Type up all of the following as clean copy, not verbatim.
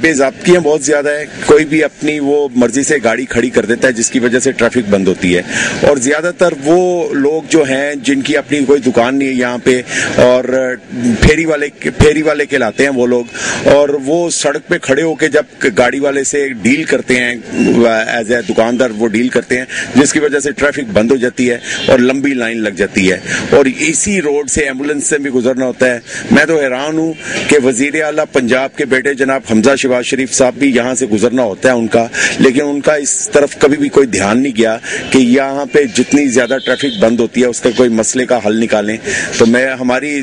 بے ضابطگیاں بہت زیادہ ہیں. کوئی بھی اپنی وہ مرضی سے گاڑی کھڑی کر دیتا ہے جس کی وجہ سے ٹریفک بند ہوتی ہے. اور زیادہ تر وہ لوگ جو ہیں جن کی اپنی کوئی دکان نہیں ہے یہاں پہ, اور پھیری والے کہلاتے ہیں وہ لوگ, اور وہ سڑک پہ کھڑے ہو کے جب گاڑی والے سے ڈیل کرتے ہیں ایز اے دکاندار, وہ ڈیل کرتے ہیں جس کی وجہ سے ٹریفک بند ہو جاتی ہے اور لمبی لائن لگ جاتی ہے. اور اسی روڈ سے ایمبولینس سے بھی گزرنا ہوتا ہے. میں تو حیران ہوں کہ وزیر اعلیٰ پنجاب کے بیٹے جناب حمزہ شہباز شریف صاحب بھی یہاں سے گزرنا ہوتا ہے ان کا, لیکن ان کا اس طرف کبھی بھی کوئی دھیان نہیں گیا کہ یہاں پہ جتنی زیادہ ٹریفک بند ہوتی ہے اس کا کوئی مسئلے کا حل نکالیں. تو میں ہماری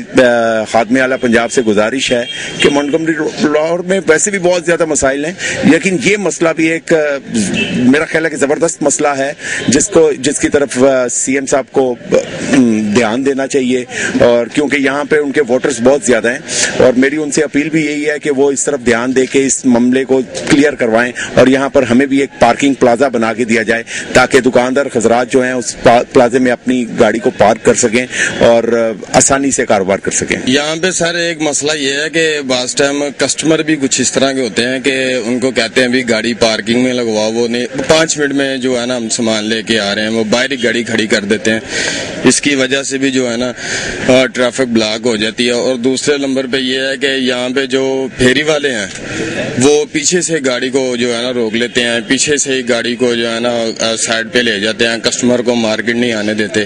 خادم اعلیٰ پنجاب سے گزارش ہے کہ مونٹگومری روڈ میں ویسے بھی بہت زیادہ مسائل ہیں, لیکن یہ مسئلہ بھی ایک میرا خیال ہے کہ زبردست مسئلہ ہے جس کی طرف سی ایم صاحب کو دھیان دینا چاہیے. اور کیونکہ یہاں پہ ان کے ووٹرز بہت زیادہ ہیں, اور میری ان سے اپیل بھی یہی ہے کہ وہ اس طرف دھیان دے کے اس معاملے کو کلیئر کروائیں, اور یہاں پر ہمیں بھی ایک پارکنگ پلازا بنا کے دیا جائے تاکہ دکاندار حضرات جو ہیں اس پلازے میں اپنی گاڑی کو پارک کر سکیں اور آسانی سے کاروبار کر سکیں. یہاں پہ سر ایک مسئلہ یہ ہے کہ بعض ٹائم کسٹمر بھی کچھ اس طرح کے ہوتے ہیں کہ ان کو کہتے ہیں بھی گاڑی پارکنگ میں لگواؤ, وہ نہیں 5 منٹ میں جو ہے نا ہم سامان لے کے آ رہے ہیں, وہ باہر ہی گاڑی کھڑی کر دیتے ہیں. اس کی وجہ سے بھی جو ہے نا ٹریفک بلاک ہو جاتی ہے. اور دوسرے نمبر پہ یہ ہے کہ یہاں پہ جو پھیری والے ہیں وہ پیچھے سے گاڑی کو جو ہے نا روک لیتے ہیں, پیچھے سے ہی گاڑی کو جو ہے نا سائڈ پہ لے جاتے ہیں, کسٹمر کو مارکیٹ نہیں آنے دیتے.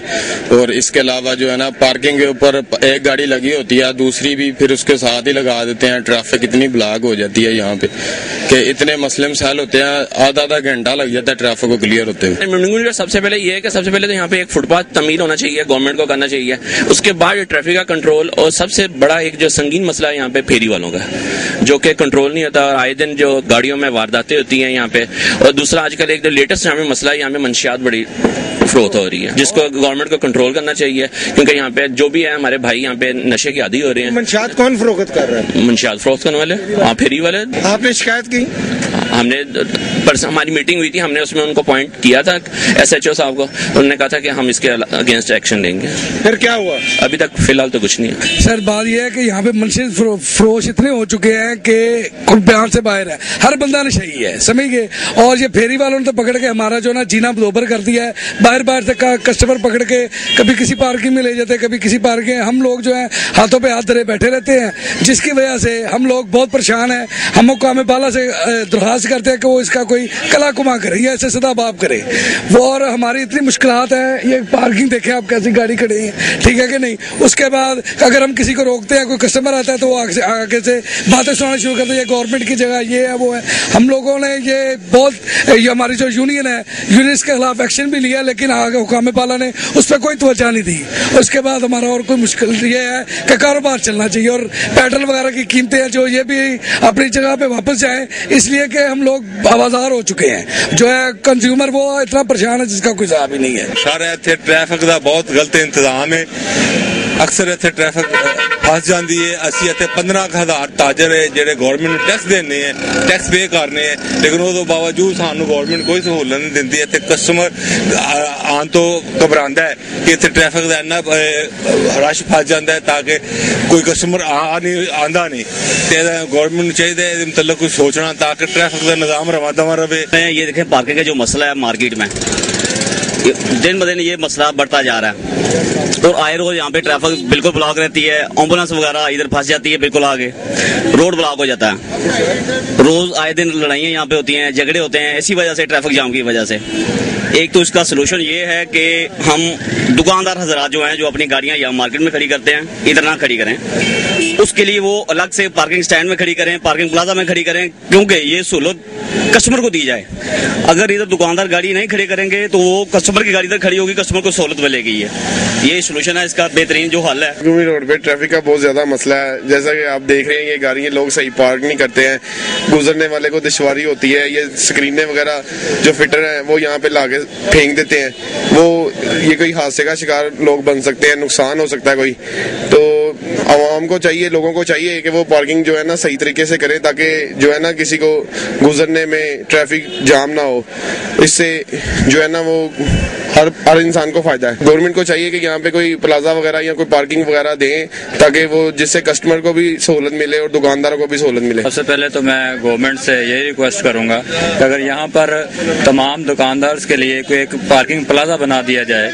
اور اس کے علاوہ جو ہے نا پارکنگ کے اوپر ایک گاڑی لگی ہوتی ہے, دوسری بھی پھر اس کے ساتھ ہی لگا دیتے ہیں. ٹریفک اتنی بلاک ہو جاتی ہے یہاں پہ کہ اتنے مسئلے مسائل ہوتے ہیں, آدھا گھنٹہ لگ جاتا ہے ٹریفک کو کلیئر ہوتے ہوئے. سب سے پہلے یہ ہے کہ سب سے پہلے تو یہاں پہ ایک فٹ پاتھ تعمیر ہونا چاہیے, گورنمنٹ کو کرنا چاہیے. اس کے بعد ٹریفک کا کنٹرول, اور سب سے بڑا ایک جو سنگین مسئلہ ہے یہاں پہ پھیری والوں کا, جو کہ کنٹرول نہیں ہوتا, اور آئے دن جو گاڑیوں میں وارداتیں ہوتی ہیں یہاں پہ. اور دوسرا آج کل ایک جو لیٹسٹ یہاں پہ مسئلہ ہے, یہاں پہ منشیات بڑی فروخت ہو رہی ہے جس کو گورنمنٹ کو کنٹرول کرنا چاہیے, کیونکہ یہاں پہ جو بھی ہے ہمارے بھائی یہاں پہ نشے کی عادی ہو رہے ہیں. منشیات کون فروخت کر رہا ہے؟ منشیات فروخت کرنے والے, پھیری والے. آپ نے شکایت کی؟ ہم نے ہماری میٹنگ ہوئی تھی, ہم نے اس میں ان کو پوائنٹ کیا تھا ایس ایچ او صاحب کو, انہوں نے کہا تھا کہ ہم اس کے اگینسٹ ایکشن لیں گے. پھر کیا ہوا؟ ابھی تک فی الحال تو کچھ نہیں ہے سر. بات یہ ہے کہ یہاں پہ منشیات فروش اتنے ہو چکے ہیں کہ بیان سے باہر ہے, ہر بندہ نشئی ہے, سمجھ گئے. اور یہ پھیری والوں نے تو پکڑ کے ہمارا جو نا جینا دوبر کر دیا ہے. باہر سے کسٹمر پکڑ کے کبھی کسی پارکنگ میں لے جاتے, کبھی کسی پارکنگ. ہم لوگ جو ہیں ہاتھوں پہ ہاتھ دھرے بیٹھے رہتے ہیں, جس کی وجہ سے ہم لوگ بہت پریشان ہیں. ہم مقام بالا سے درخواست کرتے ہیں کہ وہ اس کا کوئی کلا کما کرے یا اسے سدا باب کرے. وہ اور ہماری اتنی مشکلات ہیں. یہ پارکنگ دیکھیں آپ کیسی گاڑی کھڑی ہے, ٹھیک ہے کہ نہیں. اس کے بعد اگر ہم کسی کو روکتے ہیں, کوئی کسٹمر آتا ہے تو وہ آگے سے باتیں سنانا شروع کرتے ہیں, یہ گورنمنٹ کی جگہ یہ ہے وہ ہے. ہم لوگوں نے یہ بہت, یہ ہماری جو یونین ہے, یونینس کے خلاف ایکشن بھی لیا, لیکن آگے حکام بالا نے اس پہ کوئی توجہ نہیں دی. اس کے بعد ہمارا اور کوئی مشکل یہ ہے کہ کاروبار چلنا چاہیے, اور پیٹرول وغیرہ کی قیمتیں جو یہ بھی اپنی جگہ پہ واپس جائیں, اس لیے کہ ہم لوگ آوازار ہو چکے ہیں. جو ہے کنزیومر وہ اتنا پریشان ہے جس کا کوئی حساب ہی نہیں ہے. سر اتنے ٹریفک کا بہت غلط انتظام ہے. اکثر اتنے ٹریفک پھس جاتی ہے. اسی اتنے 15,000 تاجر ہے جہے گورنمنٹ ٹیکس دینے ہیں, ٹیکس پے کرنے ہیں, لیکن اس باوجود سانو گورنمنٹ کوئی سہولت نہیں دیتی. اتنے کسٹمر آن تو گھبراتا ہے کہ اتنے ٹریفک کا اینا رش پھس جاتا ہے تاکہ کوئی کسٹمر آندا نہیں. گورنمنٹ چاہیے اس متعلق کچھ سوچنا تاکہ ٹریفک کا نظام رواں دواں رہے. یہ دیکھیں پارکنگ کا جو مسئلہ ہے مارکیٹ میں, دن بدن یہ مسئلہ بڑھتا جا رہا ہے. اور آئے روز یہاں پہ ٹریفک بالکل بلاک رہتی ہے, ایمبولینس وغیرہ ادھر پھنس جاتی ہے بالکل آگے, روڈ بلاک ہو جاتا ہے. روز آئے دن لڑائیاں یہاں پہ ہوتی ہیں, جھگڑے ہوتے ہیں اسی وجہ سے, ٹریفک جام کی وجہ سے. ایک تو اس کا سلوشن یہ ہے کہ ہم دکاندار حضرات جو ہیں جو اپنی گاڑیاں یہاں مارکیٹ میں کھڑی کرتے ہیں ادھر نہ کھڑی کریں, اس کے لیے وہ الگ سے پارکنگ سٹینڈ میں کھڑی کریں, پارکنگ پلازا میں کھڑی کریں, کیونکہ یہ سہولت کسٹمر کو دی جائے. اگر ادھر دکاندار گاڑی نہیں کھڑے کریں گے تو وہ کسٹمر کی گاڑی ادھر کھڑی ہوگی, کسٹمر کو سہولت ملے گی. یہ سولوشن ہے اس کا, بہترین جو حل ہے. گومی روڈ پہ ٹریفک کا بہت زیادہ مسئلہ ہے. جیسا کہ آپ دیکھ رہے ہیں یہ گاڑیاں لوگ صحیح پارک نہیں کرتے ہیں, گزرنے والے کو دشواری ہوتی ہے. یہ اسکرینیں وغیرہ جو فٹر ہیں وہ یہاں پہ لا کے پھینک دیتے ہیں. وہ یہ کوئی حادثے کا شکار لوگ بن سکتے ہیں, نقصان ہو سکتا ہے کوئی. تو عوام کو چاہیے, لوگوں کو چاہیے کہ وہ پارکنگ جو ہے نا صحیح طریقے سے کریں, تاکہ جو ہے نا کسی کو گزرنے میں ٹریفک جام نہ ہو. اس سے جو ہے نا وہ ہر انسان کو فائدہ ہے. گورنمنٹ کو چاہیے کہ یہاں پہ کوئی پلازا وغیرہ یا کوئی پارکنگ وغیرہ دیں, تاکہ وہ جس سے کسٹمر کو بھی سہولت ملے اور دکانداروں کو بھی سہولت ملے. سب سے پہلے تو میں گورنمنٹ سے یہی ریکویسٹ کروں گا کہ اگر یہاں پر تمام دکاندارز کے لیے کوئی ایک پارکنگ پلازا بنا دیا جائے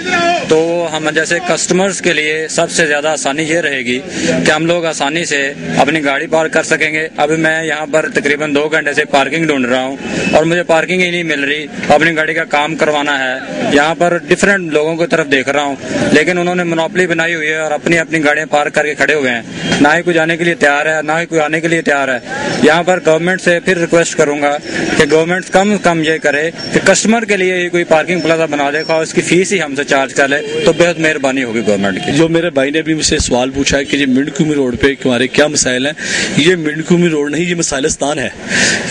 تو ہم جیسے کسٹمرز کے لیے سب سے زیادہ آسانی یہ رہے گی کہ ہم لوگ آسانی سے اپنی گاڑی پارک کر سکیں گے. ابھی میں یہاں پر تقریباً 2 گھنٹے سے پارکنگ ڈھونڈ رہا ہوں اور مجھے پارکنگ ہی نہیں مل رہی. اپنی گاڑی کا کام کروانا ہے, یہاں پر ڈفرینٹ لوگوں کی طرف دیکھ رہا ہوں, لیکن انہوں نے منوپلی بنائی ہوئی ہے اور اپنی گاڑیاں پارک کر کے کھڑے ہوئے ہیں. نہ ہی کوئی جانے کے لیے تیار ہے, نہ ہی کوئی آنے کے لیے تیار ہے. یہاں پر گورنمنٹ سے پھر ریکویسٹ کروں گا کہ گورنمنٹ کم یہ کرے کہ کسٹمر کے لیے ہی کوئی پارکنگ پلازا بنا دے اور اس کی فیس ہی ہم سے چارج کر لے تو بہت مہربانی ہوگی گورنمنٹ کی. جو میرے بھائی نے بھی مجھ سے سوال پوچھا ہے کہ یہ منڈکومی روڈ پہ ہمارے کیا مسائل ہیں, یہ منڈکومی روڈ نہیں, یہ مسائلستان ہے.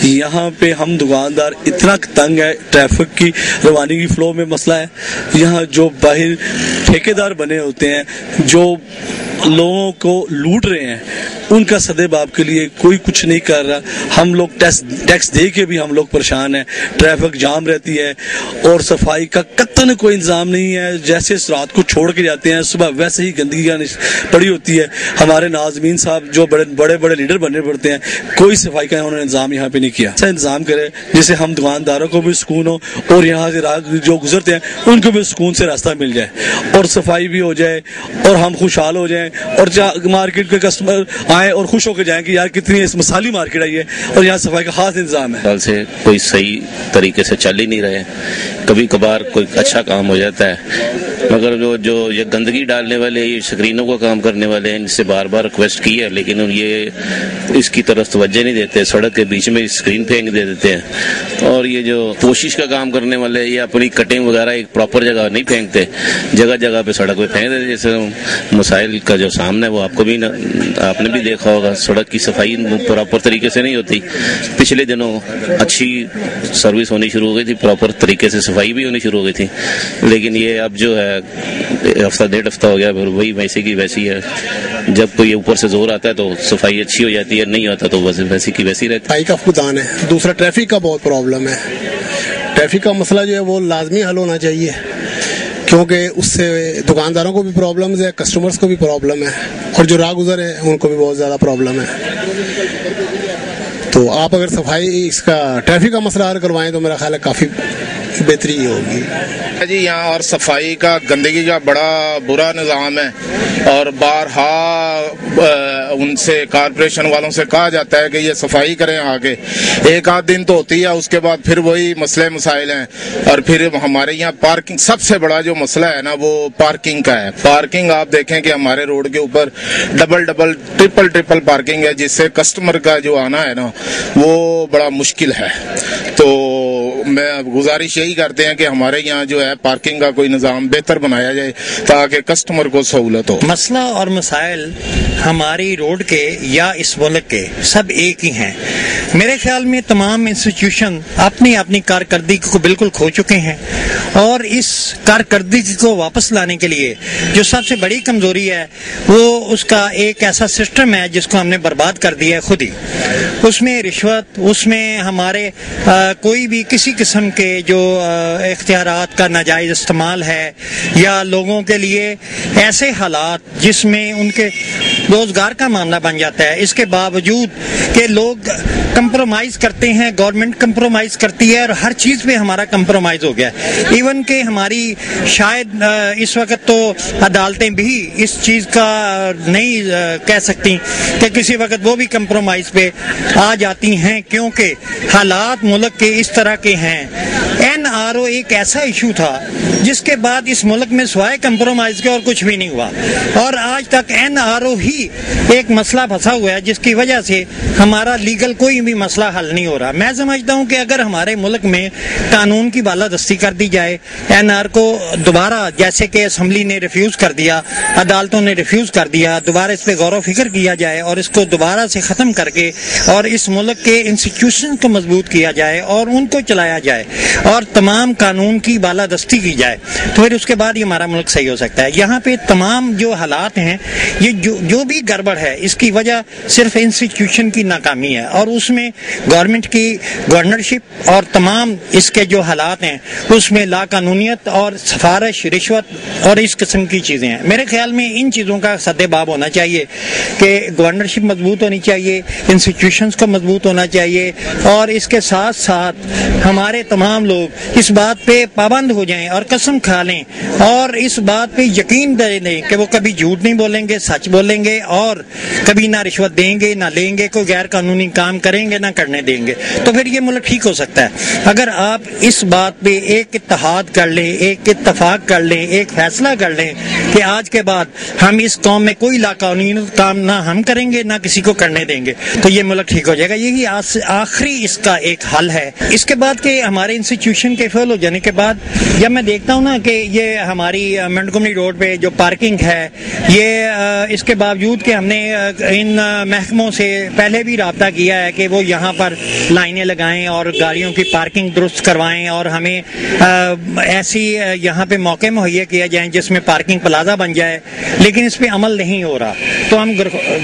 یہاں پہ ہم دکاندار اتنا تنگ ہے, ٹریفک کی روانی کی فلو میں مسئلہ ہے. یہاں جو باہر ٹھیکیدار بنے ہوتے ہیں جو لوگوں کو لوٹ رہے ہیں, ان کا سدے باب کے لیے کوئی کچھ نہیں کر رہا. ہم لوگ ٹیکس دے کے بھی ہم لوگ پریشان ہیں, ٹریفک جام رہتی ہے اور صفائی کا قطعاً کوئی انتظام نہیں ہے. جیسے رات کو چھوڑ کے جاتے ہیں صبح ویسے ہی گندگی پڑی ہوتی ہے. ہمارے ناظمین صاحب جو بڑے بڑے لیڈر بننے پڑتے ہیں, کوئی صفائی کا انہوں نے انتظام یہاں پہ نہیں کیا. ایسا انتظام کرے جس سے ہم دکانداروں کو بھی سکون ہو اور یہاں سے جو گزرتے ہیں ان کو بھی سکون سے راستہ مل جائے اور صفائی بھی ہو جائے اور ہم خوشحال ہو جائیں اور مارکیٹ کے کسٹمر آئیں اور خوش ہو کے جائیں کہ یار کتنی مثالی مارکیٹ آئی ہے اور یہاں صفائی کا خاص انتظام ہے. سال سے کوئی صحیح طریقے سے چل ہی نہیں رہے. کبھی کبھار کوئی اچھا کام ہو جاتا ہے, مگر جو یہ گندگی ڈالنے والے, یہ اسکرینوں کا کام کرنے والے ہیں, ان سے بار بار ریکویسٹ کی ہے لیکن یہ اس کی طرف توجہ نہیں دیتے. سڑک کے بیچ میں اسکرین پھینک دے دیتے ہیں. اور یہ جو پوشش کا کام کرنے والے, یہ اپنی کٹنگ وغیرہ ایک پراپر جگہ نہیں پھینکتے, جگہ جگہ پہ سڑک پہ پھینک دیتے. جیسے مسائل کا جو سامنا ہے وہ آپ نے بھی دیکھا ہوگا, سڑک کی صفائی پراپر طریقے سے نہیں ہوتی. پچھلے دنوں اچھی سروس ہونی شروع ہو گئی تھی, پراپر طریقے سے صفائی بھی ہونی شروع ہو گئی تھی, لیکن یہ اب جو ہے ہفتہ 1.5 ہفتہ ہو گیا, پھر وہی ویسے کی ویسی ہے. جب کوئی اوپر سے زور آتا ہے تو صفائی اچھی ہو جاتی ہے, نہیں ہوتا تو ویسی کی ویسی رہتی ہے. صفائی کا فقدان ہے. دوسرا ٹریفک کا بہت پرابلم ہے. ٹریفک کا مسئلہ جو ہے وہ لازمی حل ہونا چاہیے, کیونکہ اس سے دکانداروں کو بھی پرابلمز ہے, کسٹمرز کو بھی پرابلم ہے اور جو راہ گزر ہیں ان کو بھی بہت زیادہ پرابلم ہے. تو آپ اگر صفائی اس کا ٹریفک کا مسئلہ حل کروائیں تو میرا خیال ہے کافی بہتری ہوگی. جی یہاں اور صفائی کا, گندگی کا بڑا برا نظام ہے اور بارہا ان سے کارپوریشن والوں سے کہا جاتا ہے کہ یہ صفائی کریں آگے. 1-8 دن تو ہوتی ہے, اس کے بعد پھر وہی مسائل ہیں. اور پھر ہمارے یہاں پارکنگ, سب سے بڑا جو مسئلہ ہے نا وہ پارکنگ کا ہے. پارکنگ آپ دیکھیں کہ ہمارے روڈ کے اوپر ڈبل ٹرپل پارکنگ ہے, جس سے کسٹمر کا جو آنا ہے نا وہ بڑا مشکل ہے. تو میں گزارش یہی کرتے ہیں کہ ہمارے یہاں جو ہے پارکنگ کا کوئی نظام بہتر بنایا جائے تاکہ کسٹمر کو سہولت ہو. مسئلہ اور مسائل ہماری روڈ کے یا اس ملک کے سب ایک ہی ہیں. میرے خیال میں تمام انسٹیٹیوشن اپنی کارکردگی کو بالکل کھو چکے ہیں اور اس کارکردگی کو واپس لانے کے لیے جو سب سے بڑی کمزوری ہے وہ اس کا ایک ایسا سسٹم ہے جس کو ہم نے برباد کر دیا ہے خود ہی. اس میں رشوت, اس میں ہمارے کوئی بھی کسی قسم کے جو اختیارات کا ناجائز استعمال ہے, یا لوگوں کے لیے ایسے حالات جس میں ان کے روزگار کا معاملہ بن جاتا ہے. اس کے باوجود کہ لوگ کمپرومائز کرتے ہیں, گورنمنٹ کمپرومائز کرتی ہے اور ہر چیز پہ ہمارا کمپرومائز ہو گیا. ایون کہ ہماری شاید اس وقت تو عدالتیں بھی اس چیز کا نہیں کہہ سکتی کہ کسی وقت وہ بھی کمپرومائز پہ آ جاتی ہیں, کیونکہ حالات ملک کے اس طرح کے ہیں. NRO ایک ایسا ایشو تھا جس کے بعد اس ملک میں سوائے کمپرومائز کے اور کچھ بھی نہیں ہوا, اور آج تک NRO ہی ایک مسئلہ پھنسا ہوا ہے جس کی وجہ سے ہمارا لیگل کوئی بھی مسئلہ حل نہیں ہو رہا. میں سمجھتا ہوں کہ اگر ہمارے ملک میں قانون کی بالادستی کر دی جائے, NR کو دوبارہ, جیسے کہ اسمبلی نے ریفیوز کر دیا, عدالتوں نے ریفیوز کر دیا, دوبارہ اس پہ غور و فکر کیا جائے اور اس کو دوبارہ سے ختم کر کے اور اس ملک کے انسٹیٹیوشن کو مضبوط کیا جائے اور ان کو چلایا جائے, اور تمام قانون کی بالادستی کی جائے تو پھر اس کے بعد یہ ہمارا ملک صحیح ہو سکتا ہے. یہاں پہ تمام جو حالات ہیں یہ جو بھی گڑبڑ ہے اس کی وجہ صرف انسٹیٹیوشن کی ناکامی ہے, اور اس میں گورنمنٹ کی گورنرشپ اور تمام اس کے جو حالات ہیں اس میں لا قانونیت اور سفارش, رشوت اور اس قسم کی چیزیں ہیں. میرے خیال میں ان چیزوں کا سد باب ہونا چاہیے کہ گورنرشپ مضبوط ہونی چاہیے, انسٹیٹیوشنز کو مضبوط ہونا چاہیے, اور اس کے ساتھ ساتھ ہمارے تمام لوگ اس بات پہ پابند ہو جائیں اور قسم کھا لیں اور اس بات پہ یقین دے دیں کہ وہ کبھی جھوٹ نہیں بولیں گے, سچ بولیں گے, اور کبھی نہ رشوت دیں گے نہ لیں گے, کوئی غیر قانونی کام کریں گے نہ کرنے دیں گے, تو پھر یہ ملک ٹھیک ہو سکتا ہے. اگر آپ اس بات پہ ایک اتحاد کر لیں, ایک اتفاق کر لیں, ایک فیصلہ کر لیں کہ آج کے بعد ہم اس قوم میں کوئی لاقانونی کام نہ ہم کریں گے نہ کسی کو کرنے دیں گے, تو یہ ملک ٹھیک ہو جائے گا. یہی آخری اس کا ایک حل ہے. اس کے بعد کہ ہمارے انسٹیٹیوشن کے فیل ہو جانے کے بعد جب میں دیکھتا ہوں نا کہ یہ ہماری منٹگومری روڈ پہ جو پارکنگ ہے, یہ اس کے باوجود کہ ہم نے ان محکموں سے پہلے بھی رابطہ کیا ہے کہ وہ یہاں پر لائنیں لگائیں اور گاڑیوں کی پارکنگ درست کروائیں اور ہمیں ایسی یہاں پہ موقع مہیا کیا جائیں جس میں پارکنگ پلازا بن جائے, لیکن اس پہ عمل نہیں ہو رہا. تو ہم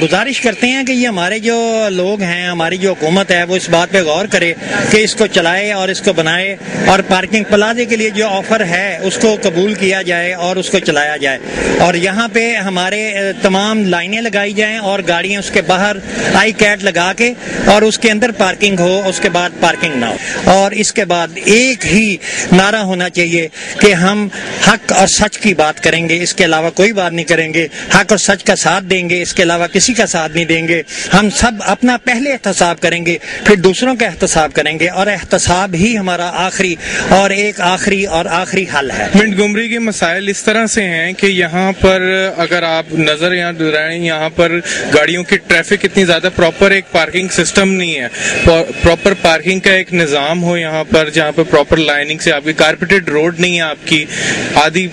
گزارش کرتے ہیں کہ یہ ہمارے جو لوگ ہیں, ہماری جو حکومت ہے, وہ اس بات پہ غور کرے کہ اس کو چلائے اور اس کو بنائے, اور پارکنگ پلازے کے لیے جو آفر ہے اس کو قبول کیا جائے اور اس کو چلایا جائے, اور یہاں پہ ہمارے تمام لائنیں لگائی جائیں اور گاڑیاں اس کے باہر آئی کیٹ لگا کے اور اس کے اندر پارکنگ ہو, اس کے بعد پارکنگ نہ ہو. اور اس کے بعد ایک ہی نعرہ ہونا چاہیے کہ ہم حق اور سچ کی بات کریں گے, اس کے علاوہ کوئی بات نہیں کریں گے. حق اور سچ کا ساتھ دیں گے, اس کے علاوہ کسی کا ساتھ نہیں دیں گے. ہم سب اپنا پہلے احتساب کریں گے, پھر دوسروں کا احتساب کریں گے, اور احتساب ہی ہمارا آخری حل ہے. منٹگومری کے مسائل اس طرح سے ہیں کہ یہاں پر اگر آپ نظر یہاں دلائیں, یہاں پر گاڑیوں کی ٹریفک اتنی زیادہ, پراپر ایک پارکنگ سسٹم نہیں ہے, پراپر پارکنگ کا ایک نظام ہو یہاں پر, جہاں پر پراپر لائننگ سے آپ کی کارپیٹڈ روڈ نہیں ہے آپ کی, آدھی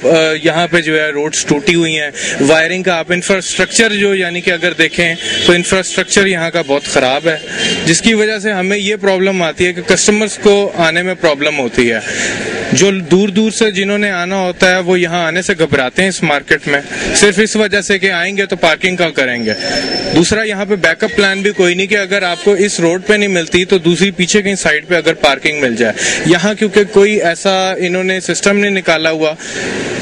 یہاں پہ جو ہے روڈز ٹوٹی ہوئی ہیں, وائرنگ کا آپ انفراسٹرکچر جو یعنی کہ اگر دیکھیں تو انفراسٹرکچر یہاں کا بہت خراب ہے, جس کی وجہ سے ہمیں یہ پرابلم آتی ہے کہ کسٹمرز کو آنے میں پرابلم ہوتی ہے. جو دور دور سے جنہوں نے آنا ہوتا ہے وہ یہاں آنے سے گھبراتے ہیں اس مارکیٹ میں, صرف اس وجہ سے کہ آئیں گے تو پارکنگ کا کریں گے. دوسرا یہاں پہ بیک اپ پلان بھی کوئی نہیں کہ اگر آپ کو اس روڈ پہ نہیں ملتی تو دوسری پیچھے کہیں سائڈ پہ اگر پارکنگ مل جائے. یہاں کیونکہ کوئی ایسا انہوں نے سسٹم نہیں نکالا ہوا,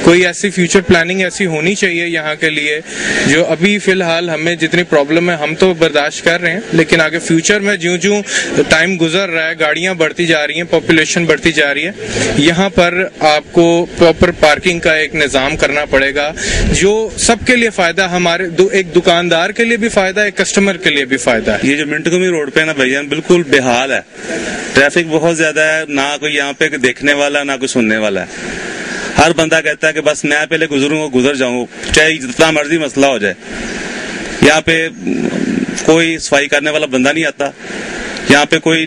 کوئی ایسی فیوچر پلاننگ ایسی ہونی چاہیے یہاں کے لیے. جو ابھی فی الحال ہمیں جتنی پرابلم ہے ہم تو برداشت کر رہے ہیں, لیکن آگے فیوچر میں جوں جوں ٹائم گزر رہا ہے, گاڑیاں بڑھتی جا رہی ہیں, پاپولیشن بڑھتی جا رہی ہے, یہاں پر آپ کو پراپر پارکنگ کا ایک نظام کرنا پڑے گا جو سب کے لیے فائدہ, ہمارے ایک دکاندار کے لیے بھی فائدہ ہے, ایک کسٹمر کے لیے بھی فائدہ ہے. یہ جو منٹگومری روڈ پہ نا بھائی بالکل بے حال ہے, ٹریفک بہت زیادہ ہے, نہ کوئی یہاں پہ دیکھنے والا نہ کوئی سننے والا ہے. ہر بندہ کہتا ہے کہ بس میں پہلے گزروں گزر جاؤں, چاہے جتنا مرضی مسئلہ ہو جائے. یہاں پہ کوئی صفائی کرنے والا بندہ نہیں آتا, یہاں پہ کوئی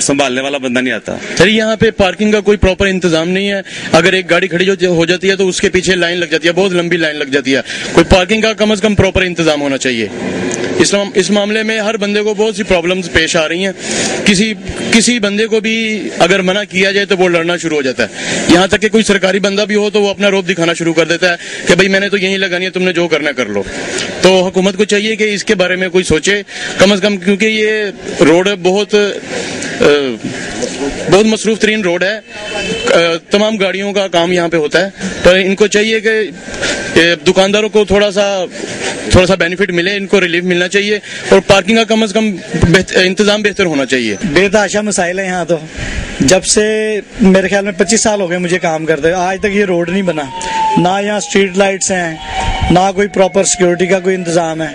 سنبھالنے والا بندہ نہیں آتا. سر یہاں پہ پارکنگ کا کوئی پراپر انتظام نہیں ہے. اگر ایک گاڑی کھڑی ہو جاتی ہے تو اس کے پیچھے لائن لگ جاتی ہے, بہت لمبی لائن لگ جاتی ہے. کوئی پارکنگ کا کم از کم پراپر انتظام ہونا چاہیے. اس معاملے میں ہر بندے کو بہت سی پرابلمز پیش آ رہی ہیں. کسی بندے کو بھی اگر منع کیا جائے تو وہ لڑنا شروع ہو جاتا ہے. یہاں تک کہ کوئی سرکاری بندہ بھی ہو تو وہ اپنا روپ دکھانا شروع کر دیتا ہے کہ بھائی میں نے تو یہیں لگانی ہے, تم نے جو کرنا کر لو. تو حکومت کو چاہیے کہ اس کے بارے میں کوئی سوچے کم از کم, کیونکہ یہ روڈ بہت مصروف ترین روڈ ہے, تمام گاڑیوں کا کام یہاں پہ ہوتا ہے. تو ان کو چاہیے کہ دکانداروں کو تھوڑا سا بینیفٹ ملے, ان کو ریلیف ملنا چاہیے, اور پارکنگ کا کم از کم انتظام بہتر ہونا چاہیے. بے تحاشا مسائل ہے یہاں. تو جب سے میرے خیال میں 25 سال ہو گئے مجھے کام کرتے, آج تک یہ روڈ نہیں بنا. نہ یہاں اسٹریٹ لائٹس ہیں, نہ کوئی پراپر سیکورٹی کا کوئی انتظام ہے.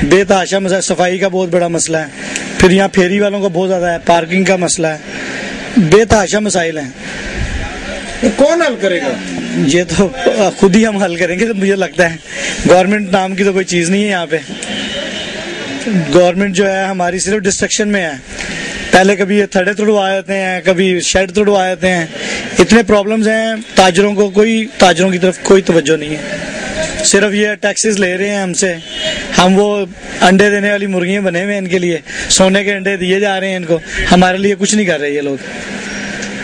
بے تحاشا مسائل, صفائی کا بہت بڑا مسئلہ ہے. پھر یہاں پھیری والوں کا بہت زیادہ ہے, پارکنگ کا مسئلہ ہے. بے تحاشا مسائل ہیں. کون حل کرے گا؟ یہ تو خود ہی ہم حل کریں گے. تو مجھے لگتا ہے گورنمنٹ نام کی تو کوئی چیز نہیں ہے یہاں پہ. گورنمنٹ جو ہے ہماری صرف ڈسٹرکشن میں ہے. پہلے کبھی یہ تھڑے توڑوا دیتے ہیں, کبھی شیڈ توڑوا دیتے ہیں. اتنے پرابلمز ہیں. تاجروں کی طرف کوئی توجہ نہیں ہے. صرف یہ ٹیکسز لے رہے ہیں ہم سے. ہم وہ انڈے دینے والی مرغیاں بنے ہوئے ہیں ان کے لیے, سونے کے انڈے دیے جا رہے ہیں ان کو. ہمارے لیے کچھ نہیں کر رہے یہ لوگ.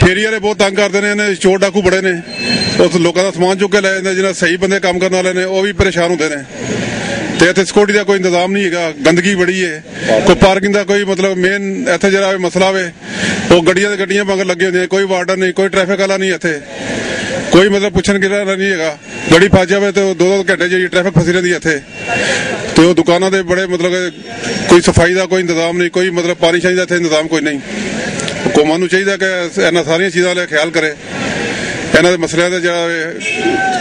ਫੇਰੀ ਵਾਲੇ ਬਹੁਤ ਤੰਗ ਕਰਦੇ ਨੇ, ਚੋਰ ਡਾਕੂ ਬੜੇ ਨੇ, ਉਸ ਲੋਕਾਂ ਦਾ ਸਮਾਨ ਚੁੱਕ ਕੇ ਲੈ ਜਾਂਦੇ, ਜਿਹਨਾਂ ਸਹੀ ਬੰਦੇ ਕੰਮ ਕਰਨ ਵਾਲੇ ਨੇ ਉਹ ਵੀ ਪਰੇਸ਼ਾਨ ਹੁੰਦੇ ਨੇ। ਤੇ ਇੱਥੇ ਸਿਕਿਉਰਿਟੀ ਦਾ ਕੋਈ ਇੰਤਜ਼ਾਮ ਨਹੀਂ ਹੈਗਾ, ਗੰਦਗੀ ਬੜੀ ਹੈ, ਕੋਈ ਪਾਰਕਿੰਗ ਦਾ ਕੋਈ ਮਤਲਬ ਮੇਨ ਇੱਥੇ ਜਿਹੜਾ ਮਸਲਾ ਵੇ ਉਹ ਗੱਡੀਆਂ ਮਗਰ ਲੱਗੇ ਹੁੰਦੀਆਂ, ਕੋਈ ਵਾਰਡਨ ਨਹੀਂ, ਕੋਈ ਟ੍ਰੈਫਿਕ ਵਾਲਾ ਨਹੀਂ, ਇੱਥੇ ਕੋਈ ਮਤਲਬ ਪੁੱਛਣ ਗਿੱਛਣ ਵਾਲਾ ਨਹੀਂ ਹੈਗਾ। ਗੱਡੀ ਫਸ ਜਾਵੇ ਤੇ 2-2 ਘੰਟੇ ਜਿਹੜੀ ਟ੍ਰੈਫਿਕ ਫਸੀ ਰਹਿੰਦੀ ਇੱਥੇ। ਤੇ ਉਹ ਦੁਕਾਨਾਂ ਦੇ ਬੜੇ ਮਤਲਬ ਕੋਈ ਸਫਾਈ ਦਾ ਕੋਈ ਇੰਤਜ਼ਾਮ ਨਹੀਂ, ਕੋਈ ਮਤਲਬ ਪਾਣੀ ਸ਼ਾਨੀ ਦਾ ਇੱਥੇ ਇੰਤਜ਼ਾਮ ਕੋਈ ਨਹੀਂ। ਹੁਕੂਮਤ ਨੂੰ ਚਾਹੀਦਾ ਕਿ ਇਹਨਾਂ ਸਾਰੀਆਂ ਚੀਜ਼ਾਂ ਦਾ ਖਿਆਲ ਕਰੇ, ਇਹਨਾਂ ਦੇ ਮਸਲਿਆਂ ਦਾ ਜਿਹੜਾ